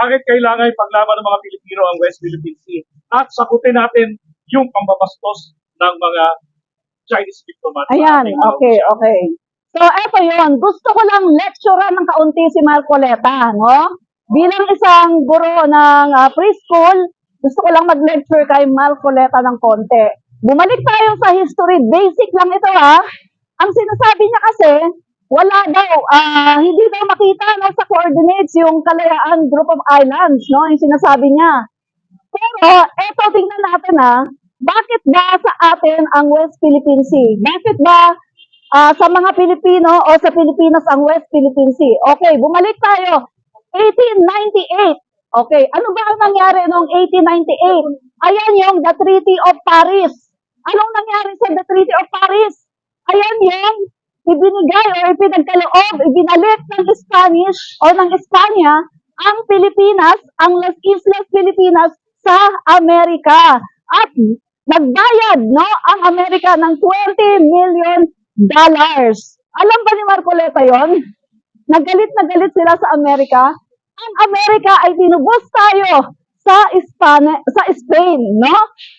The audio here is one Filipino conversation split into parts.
Bakit kailangan ipaglaban ng mga Pilipino ang West Philippine Sea? At sagutin natin yung pambabastos ng mga Chinese diplomat. Ayan, okay. So, eto yun. Gusto ko lang lecturean ng kaunti si Marcoleta, no? Bilang isang guro ng preschool, gusto ko lang mag-lecture kay Marcoleta ng konti. Bumalik tayo sa history. Basic lang ito, ha? Ang sinasabi niya kasi, wala daw, hindi daw makita no, sa coordinates yung Kalayaan Group of Islands, no? Yung sinasabi niya. Pero, eto, tingnan natin, ha? Bakit ba sa atin ang West Philippine Sea? Bakit ba sa mga Pilipino o sa Pilipinas ang West Philippine Sea? Okay, bumalik tayo. 1898. Okay, ano ba ang nangyari noong 1898? Ayan yung The Treaty of Paris. Anong nangyari sa The Treaty of Paris? Ayan yung ibinigay o ipinagkaloob, ibinalik ng Spanish o ng Espanya ang Pilipinas, ang Las Islas Pilipinas sa Amerika. At nagbayad, no, ang Amerika ng $20 million. Alam ba ni Marcoleta yon? Nagalit na galit sila sa Amerika. Ang Amerika ay tinubos tayo sa Spain, no?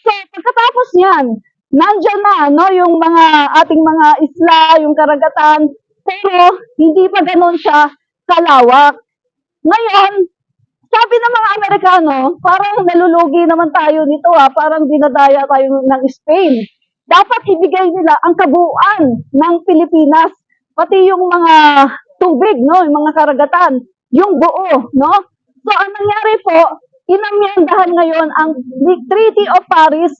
So, pagkatapos niyan, nandiyan na, no, yung mga ating mga isla, yung karagatan, pero hindi pa ganun siya kalawak. Ngayon, sabi ng mga Amerikano, parang nalulugi naman tayo nito parang dinadaya tayo ng Spain. Dapat ibigay nila ang kabuuan ng Pilipinas, pati yung mga tubig, no, yung mga karagatan, yung buo, no? So, ang nangyari po, inamyandahan ngayon ang Treaty of Paris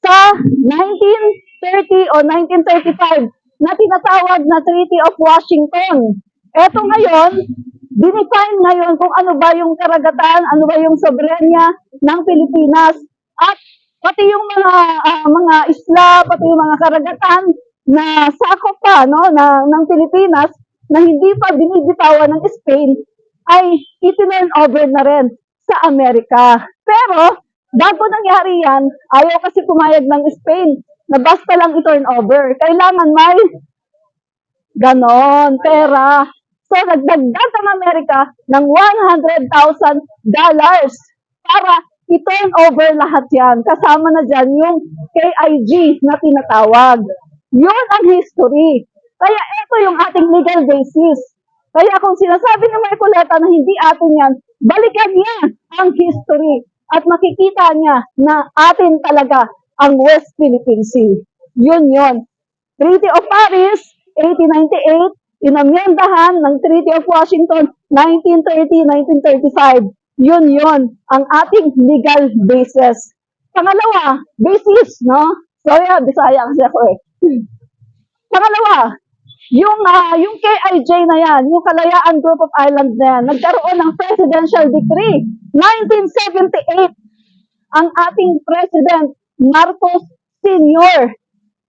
sa 1930 o 1935 na tinatawag na Treaty of Washington. Eto ngayon, dinefine ngayon kung ano ba yung karagatan, ano ba yung soberenya ng Pilipinas, at pati yung mga isla, pati yung mga karagatan na sakop pa no, ng Pilipinas na hindi pa binibitawan ng Spain ay itinurn over na rin sa Amerika. Pero, bago nangyari yan, ayaw kasi pumayag ng Spain na basta lang i-turn over. Kailangan may ganon, pera. So, nagdagdag ang Amerika ng $100,000 para i-turn over lahat yan. Kasama na dyan yung KIG na tinatawag. Yun ang history. Kaya ito yung ating legal basis. Kaya kung sinasabi ng Marcoleta na hindi atin yan, balikan niya ang history at makikita niya na atin talaga ang West Philippine Sea. Yun. Treaty of Paris, 1898, inamyendahan ng Treaty of Washington, 1930-1935. Yun ang ating legal basis. Pangalawa, basis, no? Sorry, Bisaya kasi ako eh. Pangalawa, yung KIJ na yan, yung Kalayaan Group of Islands na yan, nagkaroon ng Presidential Decree, 1978. Ang ating President, Marcos Sr.,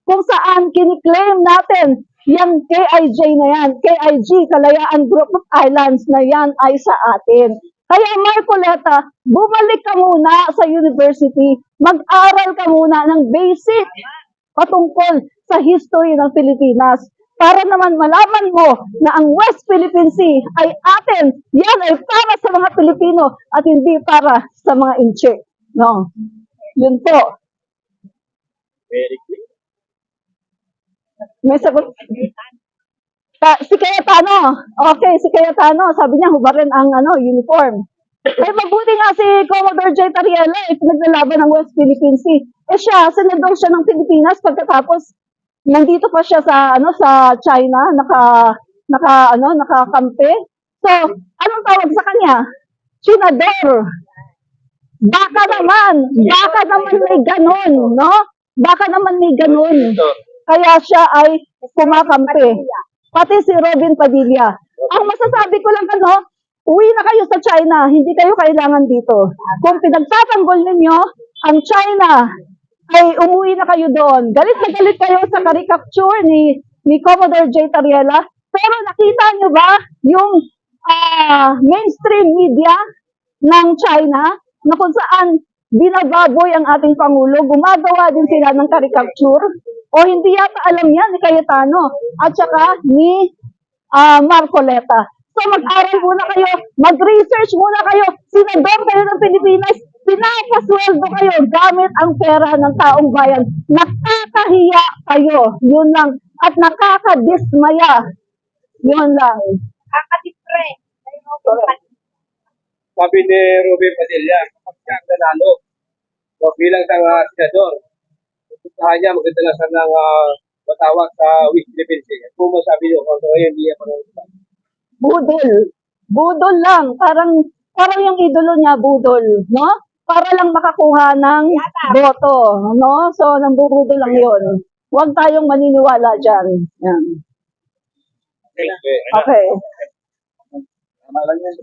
kung saan kiniklaim natin yung KIJ na yan, KIG, Kalayaan Group of Islands na yan ay sa atin. Kaya Marcoleta, bumalik ka muna sa university, mag-aral ka muna ng basic patungkol sa history ng Pilipinas para naman malaman mo na ang West Philippine Sea ay atin, yan ay para sa mga Pilipino at hindi para sa mga Inche. No? Yun po. Very clear. May sagot. Si Cayetano. Okay, si Cayetano. Sabi niya, hubarin ang uniform. Eh, mabuti nga si Commodore J. Tariela, pinaglalaban ng West Philippine Sea. Eh siya, senador siya ng Pilipinas pagkatapos nandito pa siya sa China, nakakampi. So, anong tawag sa kanya? Senador. Baka naman may ganun, no? Baka naman may ganun. Kaya siya ay kumakampi. Pati si Robin Padilla. Ang masasabi ko lang uwi na kayo sa China, hindi kayo kailangan dito. Kung pinagtatanggol ninyo, ang China ay umuwi na kayo doon. Galit na galit kayo sa caricature ni Commodore J. Tariela. Pero nakita nyo ba yung mainstream media ng China na kung saan binababoy ang ating Pangulo, gumagawa din sila ng caricature, o hindi yata alam yan ni Cayetano at saka ni Marcoleta. So mag-aral muna kayo, mag-research muna kayo, senador kayo ng Pilipinas, pinapasweldo kayo gamit ang pera ng taong bayan. Nakakahiya kayo, yun lang. At nakakadismaya, yun lang. Sabi ni Ruben Padilla, kapag siya ang nanalo, so bilang isang senador, pupuntahan niya, maganda na sana ng matawag sa West Philippine Sea. Kung mo sabi niyo, kung ngayon hindi niya panunod. Budol. Budol lang. Parang yung idolo niya, budol. No? Para lang makakuha ng boto. No? So, nambubudol lang yun. Huwag tayong maniniwala dyan. Yan. Okay. Okay. Tama lang yan.